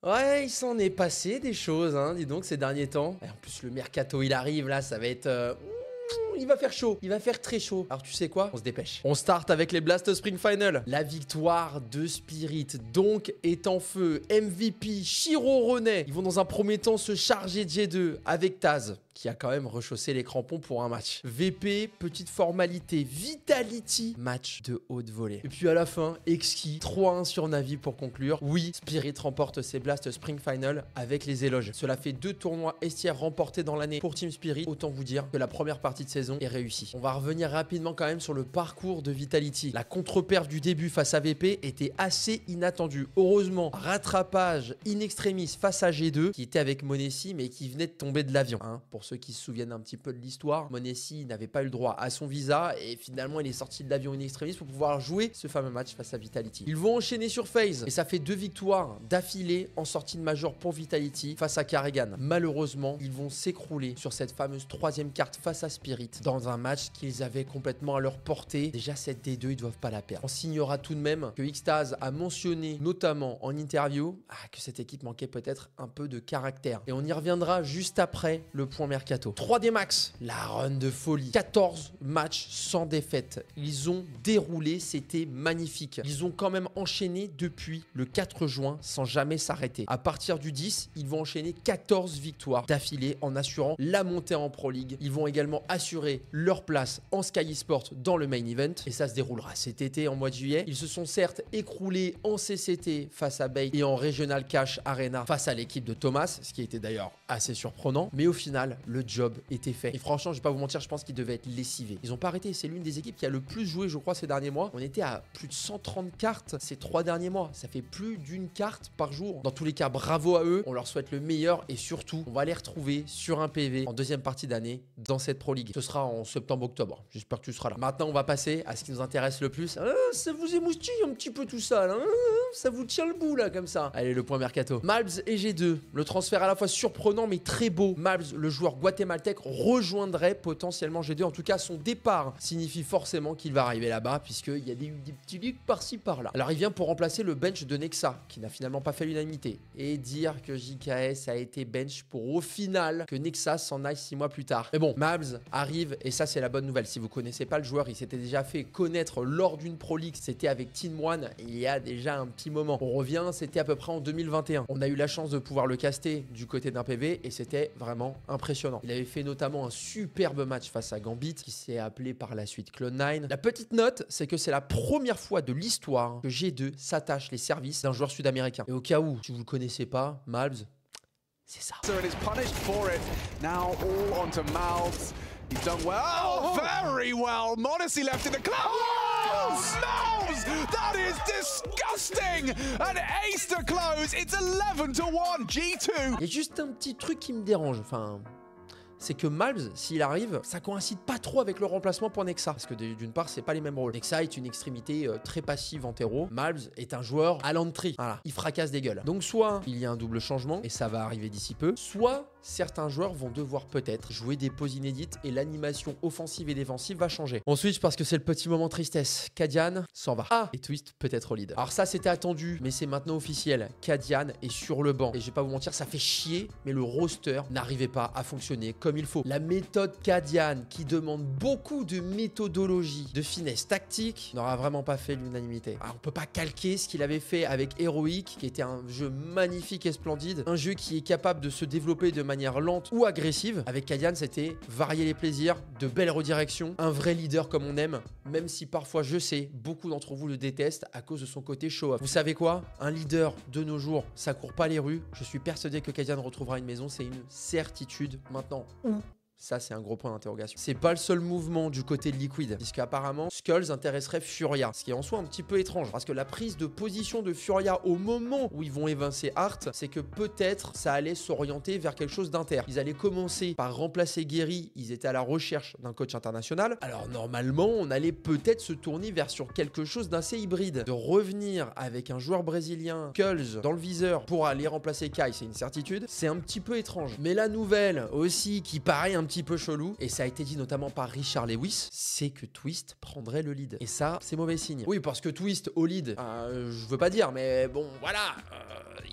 Ouais, il s'en est passé des choses, hein, dis donc, ces derniers temps. Et en plus, le mercato, il arrive, là, ça va être... il va faire chaud, il va faire très chaud. Alors tu sais quoi? On se dépêche. On start avec les Blast Spring Final. La victoire de Spirit, donc, est en feu. MVP, Shiro René. Ils vont dans un premier temps se charger de G2 avec Taz, qui a quand même rechaussé les crampons pour un match. VP, petite formalité. Vitality, match de haute volée. Et puis à la fin, Exki, 3-1 sur Navi pour conclure. Oui, Spirit remporte ses Blast Spring Final avec les éloges. Cela fait 2 tournois estières remportés dans l'année pour Team Spirit. Autant vous dire que la première partie de saison est réussie. On va revenir rapidement quand même sur le parcours de Vitality. La contre-perf du début face à VP était assez inattendue. Heureusement, rattrapage in extremis face à G2, qui était avec Monessi, mais qui venait de tomber de l'avion. Hein, pour ceux qui se souviennent un petit peu de l'histoire, Monessi n'avait pas eu le droit à son visa et finalement il est sorti de l'avion in extremis pour pouvoir jouer ce fameux match face à Vitality. Ils vont enchaîner sur FaZe et ça fait 2 victoires d'affilée en sortie de major pour Vitality face à Karrigan. Malheureusement, ils vont s'écrouler sur cette fameuse 3e carte face à Spirit dans un match qu'ils avaient complètement à leur portée. Déjà cette D2, ils doivent pas la perdre. On signera tout de même que Xtaz a mentionné notamment en interview que cette équipe manquait peut-être un peu de caractère. Et on y reviendra juste après le point mercato. 3D Max, la run de folie. 14 matchs sans défaite. Ils ont déroulé, c'était magnifique. Ils ont quand même enchaîné depuis le 4 juin sans jamais s'arrêter. À partir du 10, ils vont enchaîner 14 victoires d'affilée en assurant la montée en Pro League. Ils vont également assurer leur place en Sky Esport dans le main event. Et ça se déroulera cet été en mois de juillet. Ils se sont certes écroulés en CCT face à Bait et en Regional Cash Arena face à l'équipe de Thomas, ce qui était d'ailleurs assez surprenant. Mais au final, le job était fait. Et franchement, je vais pas vous mentir, je pense qu'ils devaient être lessivés. Ils ont pas arrêté. C'est l'une des équipes qui a le plus joué, je crois, ces derniers mois. On était à plus de 130 cartes ces 3 derniers mois. Ça fait plus d'une carte par jour. Dans tous les cas, bravo à eux. On leur souhaite le meilleur et surtout, on va les retrouver sur un PV en deuxième partie d'année dans cette Pro League. Ce sera en septembre-octobre. J'espère que tu seras là. Maintenant, on va passer à ce qui nous intéresse le plus. Ça vous émoustille un petit peu tout ça, là. Ça vous tient le bout, là, comme ça. Allez, le point mercato. Malbs et G2. Le transfert à la fois surprenant, mais très beau. Malbs, le joueur guatémaltèque, rejoindrait potentiellement G2. En tout cas, son départ signifie forcément qu'il va arriver là-bas, puisqu'il y a des petits leaks par-ci, par-là. Alors, il vient pour remplacer le bench de Nexa, qui n'a finalement pas fait l'unanimité. Et dire que JKS a été bench pour au final que Nexa s'en aille 6 mois plus tard. Mais bon, Mabs arrive, et ça, c'est la bonne nouvelle. Si vous connaissez pas le joueur, il s'était déjà fait connaître lors d'une Pro League. C'était avec Team One il y a déjà un petit moment. On revient, c'était à peu près en 2021. On a eu la chance de pouvoir le caster du côté d'un PV et c'était vraiment impressionnant. Il avait fait notamment un superbe match face à Gambit qui s'est appelé par la suite Clone9. La petite note, c'est que c'est la première fois de l'histoire que G2 s'attache les services d'un joueur sud-américain. Et au cas où, si vous le connaissez pas, Malbs, c'est ça. So it is punished for it. Now all onto Mouths. He's done well. Oh, very well. Modesty left in the club. Oh, Mouths! That is disgusting! An ace to close. It's 11 to 1. G2. Il y a juste un petit truc qui me dérange. Enfin, c'est que Malbs, s'il arrive, ça coïncide pas trop avec le remplacement pour Nexa. Parce que d'une part, c'est pas les mêmes rôles. Nexa est une extrémité très passive en terreau. Malbs est un joueur à l'entrée. Voilà, il fracasse des gueules. Donc soit il y a un double changement, et ça va arriver d'ici peu, soit certains joueurs vont devoir peut-être jouer des pauses inédites et l'animation offensive et défensive va changer. On switch parce que c'est le petit moment tristesse. Kadian s'en va. Et Twist peut-être au lead. Alors ça, c'était attendu, mais c'est maintenant officiel. Kadian est sur le banc. Et je vais pas vous mentir, ça fait chier, mais le roster n'arrivait pas à fonctionner comme il faut. La méthode Kadian, qui demande beaucoup de méthodologie, de finesse tactique, n'aura vraiment pas fait l'unanimité. Alors on peut pas calquer ce qu'il avait fait avec Heroic, qui était un jeu magnifique et splendide. Un jeu qui est capable de se développer de manière lente ou agressive. Avec Kadian, c'était varier les plaisirs, de belles redirections, un vrai leader comme on aime, même si parfois, je sais, beaucoup d'entre vous le détestent à cause de son côté show-off. Vous savez quoi? Un leader de nos jours, ça court pas les rues. Je suis persuadé que Kadian retrouvera une maison, c'est une certitude. Maintenant, où? Ça, c'est un gros point d'interrogation. C'est pas le seul mouvement du côté de Liquid, puisqu'apparemment, Skulls intéresserait Furia, ce qui est en soi un petit peu étrange, parce que la prise de position de Furia au moment où ils vont évincer Hart, c'est que peut-être ça allait s'orienter vers quelque chose d'inter. Ils allaient commencer par remplacer Gary, ils étaient à la recherche d'un coach international, alors normalement, on allait peut-être se tourner vers sur quelque chose d'assez hybride. De revenir avec un joueur brésilien, Skulls, dans le viseur, pour aller remplacer Kai, c'est une certitude, c'est un petit peu étrange. Mais la nouvelle, aussi, qui paraît un petit peu chelou, et ça a été dit notamment par Richard Lewis, c'est que Twist prendrait le lead. Et ça, c'est mauvais signe. Oui, parce que Twist au lead, je veux pas dire, mais bon, voilà,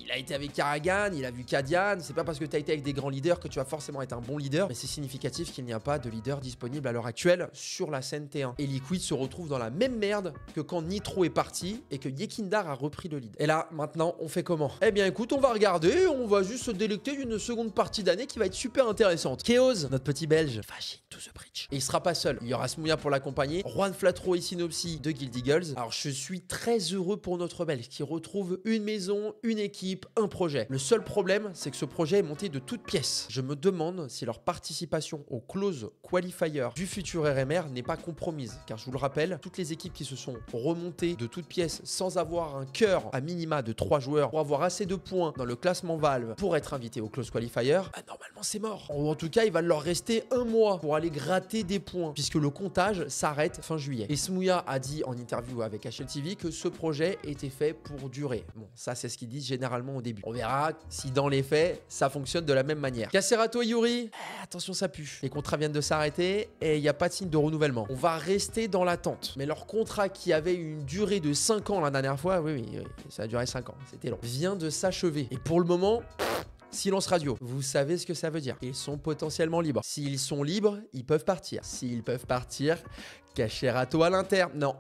il a été avec Karrigan, il a vu Cadian, c'est pas parce que t'as été avec des grands leaders que tu vas forcément être un bon leader, mais c'est significatif qu'il n'y a pas de leader disponible à l'heure actuelle sur la scène T1. Et Liquid se retrouve dans la même merde que quand Nitro est parti et que Yekindar a repris le lead. Et là, maintenant, on fait comment? Eh bien écoute, on va regarder, on va juste se délecter d'une seconde partie d'année qui va être super intéressante. Chaos, notre petit belge, Fashion to the bridge. Et il sera pas seul, il y aura Smouya pour l'accompagner, Juan Flatro et Synopsy de Guild Eagles. Alors je suis très heureux pour notre belge qui retrouve une maison, une équipe, un projet. Le seul problème, c'est que ce projet est monté de toutes pièces. Je me demande si leur participation au close qualifier du futur RMR n'est pas compromise, car je vous le rappelle, toutes les équipes qui se sont remontées de toutes pièces sans avoir un cœur à minima de 3 joueurs pour avoir assez de points dans le classement Valve pour être invité au close qualifier, bah normalement c'est mort. Ou en tout cas, il va leur rester un mois pour aller gratter des points, puisque le comptage s'arrête fin juillet. Et Smouya a dit en interview avec HLTV que ce projet était fait pour durer. Bon, ça c'est ce qu'ils disent généralement au début. On verra si dans les faits, ça fonctionne de la même manière. Cacerato et Yuri, attention ça pue. Les contrats viennent de s'arrêter et il n'y a pas de signe de renouvellement. On va rester dans l'attente. Mais leur contrat qui avait une durée de 5 ans la dernière fois, oui, ça a duré 5 ans, c'était long, vient de s'achever. Et pour le moment... silence radio, vous savez ce que ça veut dire. Ils sont potentiellement libres. S'ils sont libres, ils peuvent partir. S'ils peuvent partir, Cacerato à l'Inter. Non,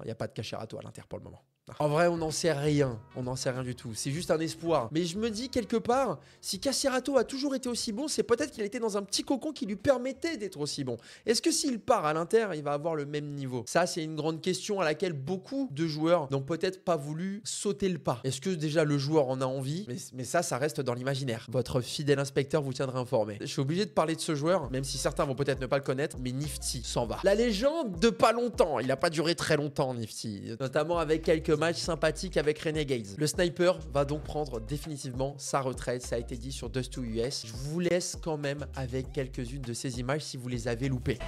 il n'y a pas de Cacerato à l'Inter pour le moment. En vrai, on n'en sait rien. On n'en sait rien du tout. C'est juste un espoir. Mais je me dis quelque part, si Cacerato a toujours été aussi bon, c'est peut-être qu'il a été dans un petit cocon qui lui permettait d'être aussi bon. Est-ce que s'il part à l'Inter, il va avoir le même niveau? Ça, c'est une grande question à laquelle beaucoup de joueurs n'ont peut-être pas voulu sauter le pas. Est-ce que déjà le joueur en a envie? Mais ça reste dans l'imaginaire. Votre fidèle inspecteur vous tiendra informé. Je suis obligé de parler de ce joueur, même si certains vont peut-être ne pas le connaître, mais Nifty s'en va. La légende de pas longtemps. Il n'a pas duré très longtemps, Nifty. Notamment avec quelques match sympathique avec Renegades. Le sniper va donc prendre définitivement sa retraite, ça a été dit sur Dust2 US. Je vous laisse quand même avec quelques-unes de ces images si vous les avez loupées.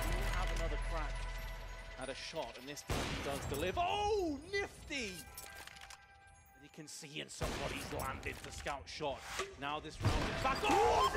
Can see and somebody's landed the scout shot. Now this round is back. Oh,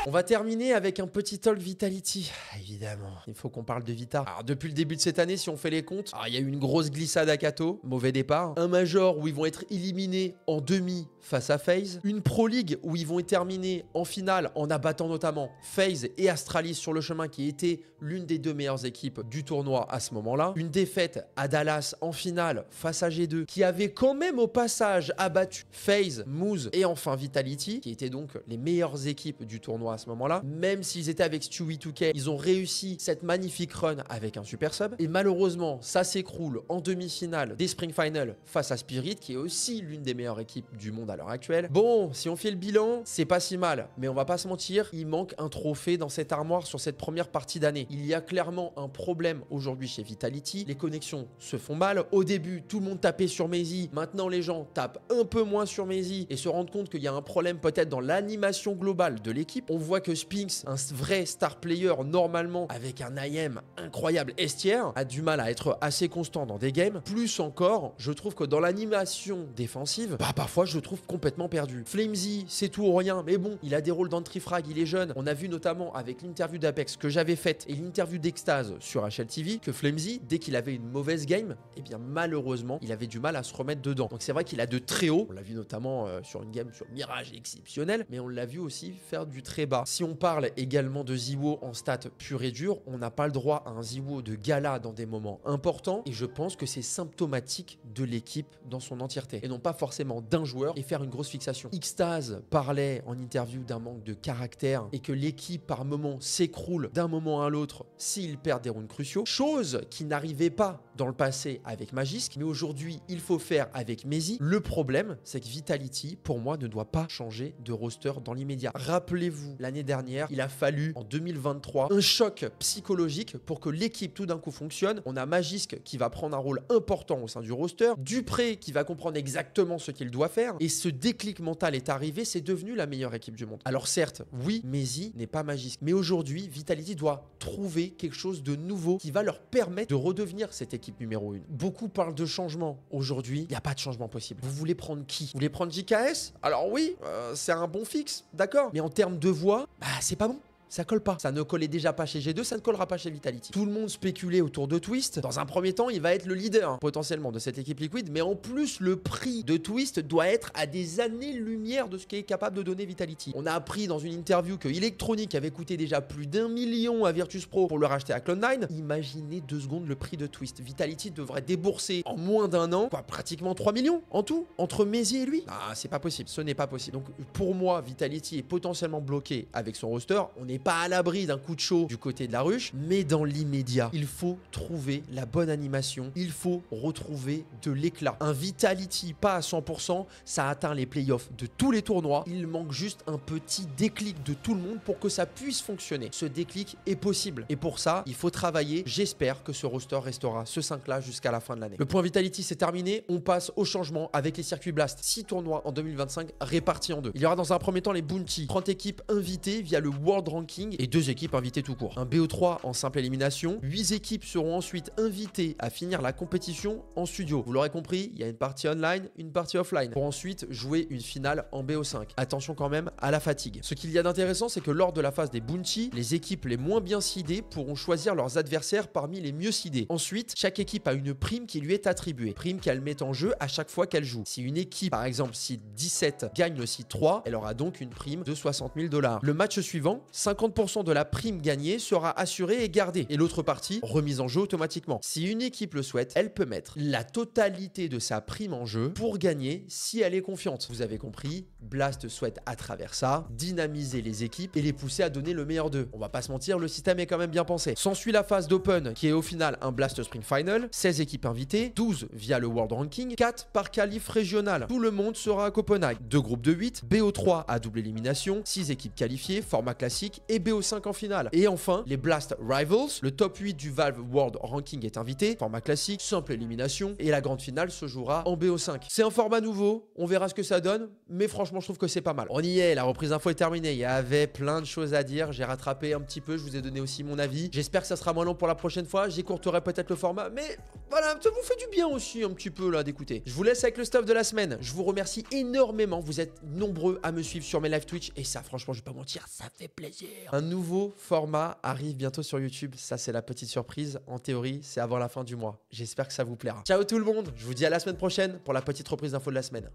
on va terminer avec un petit talk Vitality. Évidemment, il faut qu'on parle de Vita. Alors depuis le début de cette année, si on fait les comptes, il y a eu une grosse glissade à Kato, mauvais départ. Un major où ils vont être éliminés en demi face à FaZe. Une Pro League où ils vont être terminés en finale en abattant notamment FaZe et Astralis sur le chemin qui était l'une des 2 meilleures équipes du tournoi à ce moment-là. Une défaite à Dallas en finale face à G2 qui avait quand même au passage abattu FaZe, Moose et enfin Vitality, qui étaient donc les meilleures équipes du tournoi à ce moment-là. Même s'ils étaient avec Stewie 2K, ils ont réussi cette magnifique run avec un super sub. Et malheureusement, ça s'écroule en demi-finale des Spring Final face à Spirit, qui est aussi l'une des meilleures équipes du monde à l'heure actuelle. Bon, si on fait le bilan, c'est pas si mal, mais on va pas se mentir, il manque un trophée dans cette armoire sur cette première partie d'année. Il y a clairement un problème aujourd'hui chez Vitality. Les connexions se font mal. Au début, tout le monde tapait sur Mezi. Maintenant, les gens tapent un peu moins sur Mezi et se rendent compte qu'il y a un problème peut-être dans l'animation globale de l'équipe. On voit que Spinx, un vrai star player normalement avec un IM incroyable estière, a du mal à être assez constant dans des games. Plus encore, je trouve que dans l'animation défensive, parfois je le trouve complètement perdu. Flamesy, c'est tout ou rien, mais bon, il a des rôles d'entry frag, il est jeune. On a vu notamment avec l'interview d'Apex que j'avais faite et l'interview d'Extase sur HLTV que Flamesy, dès qu'il avait une mauvaise game, eh bien malheureusement, il avait du mal à se remettre dedans. Donc c'est vrai qu'il a de très haut. On l'a vu notamment sur une game sur Mirage exceptionnelle, mais on l'a vu aussi faire du très bas. Si on parle également de Ziwo en stats pur et dur, on n'a pas le droit à un Ziwo de gala dans des moments importants et je pense que c'est symptomatique de l'équipe dans son entièreté et non pas forcément d'un joueur et faire une grosse fixation. Xtase parlait en interview d'un manque de caractère et que l'équipe par moment s'écroule d'un moment à l'autre s'il perd des rounds cruciaux, chose qui n'arrivait pas dans le passé avec Magisk, mais aujourd'hui il faut faire avec Mezi. Le problème, c'est que Vitality, pour moi, ne doit pas changer de roster dans l'immédiat. Rappelez-vous, l'année dernière, il a fallu, en 2023, un choc psychologique pour que l'équipe tout d'un coup fonctionne. On a Magisk qui va prendre un rôle important au sein du roster, Dupré qui va comprendre exactement ce qu'il doit faire, et ce déclic mental est arrivé, c'est devenu la meilleure équipe du monde. Alors certes, oui, Mezi n'est pas Magisk, mais aujourd'hui, Vitality doit trouver quelque chose de nouveau qui va leur permettre de redevenir cette équipe numéro 1. Beaucoup parlent de changement. Aujourd'hui, il n'y a pas de changement possible. Vous voulez prendre qui? Vous voulez prendre JKS? Alors oui, c'est un bon fixe, d'accord. Mais en termes de voix, c'est pas bon. Ça colle pas. Ça ne collait déjà pas chez G2, ça ne collera pas chez Vitality. Tout le monde spéculait autour de Twist. Dans un premier temps, il va être le leader potentiellement de cette équipe Liquid, mais en plus, le prix de Twist doit être à des années-lumière de ce qu'est capable de donner Vitality. On a appris dans une interview que Electronic avait coûté déjà plus d'1 million à Virtus.pro pour le racheter à Cloud9. Imaginez 2 secondes le prix de Twist. Vitality devrait débourser en moins d'un an, quoi, pratiquement 3 millions en tout, entre Mézi et lui. Ah, c'est pas possible. Ce n'est pas possible. Donc, pour moi, Vitality est potentiellement bloqué avec son roster. On n'est pas à l'abri d'un coup de chaud du côté de la ruche, mais dans l'immédiat, il faut trouver la bonne animation. Il faut retrouver de l'éclat. Un Vitality pas à 100%, ça atteint les playoffs de tous les tournois. Il manque juste un petit déclic de tout le monde pour que ça puisse fonctionner. Ce déclic est possible. Et pour ça, il faut travailler. J'espère que ce roster restera ce 5-là jusqu'à la fin de l'année. Le point Vitality, c'est terminé. On passe au changement avec les circuits Blast. 6 tournois en 2025 répartis en 2. Il y aura dans un premier temps les Bounty. 30 équipes invitées via le World Ranking et 2 équipes invitées tout court. Un BO3 en simple élimination. 8 équipes seront ensuite invitées à finir la compétition en studio. Vous l'aurez compris, il y a une partie online, une partie offline. Pour ensuite jouer une finale en BO5. Attention quand même à la fatigue. Ce qu'il y a d'intéressant, c'est que lors de la phase des Bounty, les équipes les moins bien seedées pourront choisir leurs adversaires parmi les mieux seedés. Ensuite, chaque équipe a une prime qui lui est attribuée. Prime qu'elle met en jeu à chaque fois qu'elle joue. Si une équipe, par exemple seed 17, gagne le seed 3, elle aura donc une prime de 60 000 $. Le match suivant, 50% de la prime gagnée sera assurée et gardée. Et l'autre partie, remise en jeu automatiquement. Si une équipe le souhaite, elle peut mettre la totalité de sa prime en jeu pour gagner si elle est confiante. Vous avez compris, Blast souhaite à travers ça dynamiser les équipes et les pousser à donner le meilleur d'eux. On va pas se mentir, le système est quand même bien pensé. S'ensuit la phase d'Open qui est au final un Blast Spring Final, 16 équipes invitées, 12 via le World Ranking, 4 par qualif régional. Tout le monde sera à Copenhague. 2 groupes de 8, BO3 à double élimination, 6 équipes qualifiées, format classique et BO5 en finale. Et enfin, les Blast Rivals, le top 8 du Valve World Ranking est invité, format classique, simple élimination et la grande finale se jouera en BO5. C'est un format nouveau, on verra ce que ça donne, mais franchement je trouve que c'est pas mal. On y est, la reprise d'info est terminée, il y avait plein de choses à dire, j'ai rattrapé un petit peu, je vous ai donné aussi mon avis. J'espère que ça sera moins long pour la prochaine fois, j'écourterai peut-être le format, mais voilà, ça vous fait du bien aussi un petit peu là d'écouter. Je vous laisse avec le stuff de la semaine, je vous remercie énormément, vous êtes nombreux à me suivre sur mes live Twitch et ça franchement je vais pas mentir, ça fait plaisir. Un nouveau format arrive bientôt sur YouTube, ça c'est la petite surprise, en théorie c'est avant la fin du mois. J'espère que ça vous plaira. Ciao tout le monde, je vous dis à la semaine prochaine pour la petite reprise d'info de la semaine.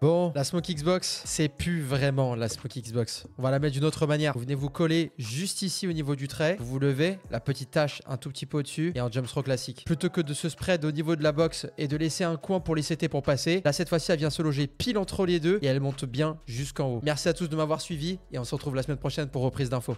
Bon, la Smoke Xbox, c'est plus vraiment la Smoke Xbox. On va la mettre d'une autre manière. Vous venez vous coller juste ici au niveau du trait. Vous vous levez, la petite tache un tout petit peu au-dessus et un jump throw classique. Plutôt que de se spread au niveau de la box et de laisser un coin pour les CT pour passer, là cette fois-ci elle vient se loger pile entre les deux et elle monte bien jusqu'en haut. Merci à tous de m'avoir suivi et on se retrouve la semaine prochaine pour reprise d'infos.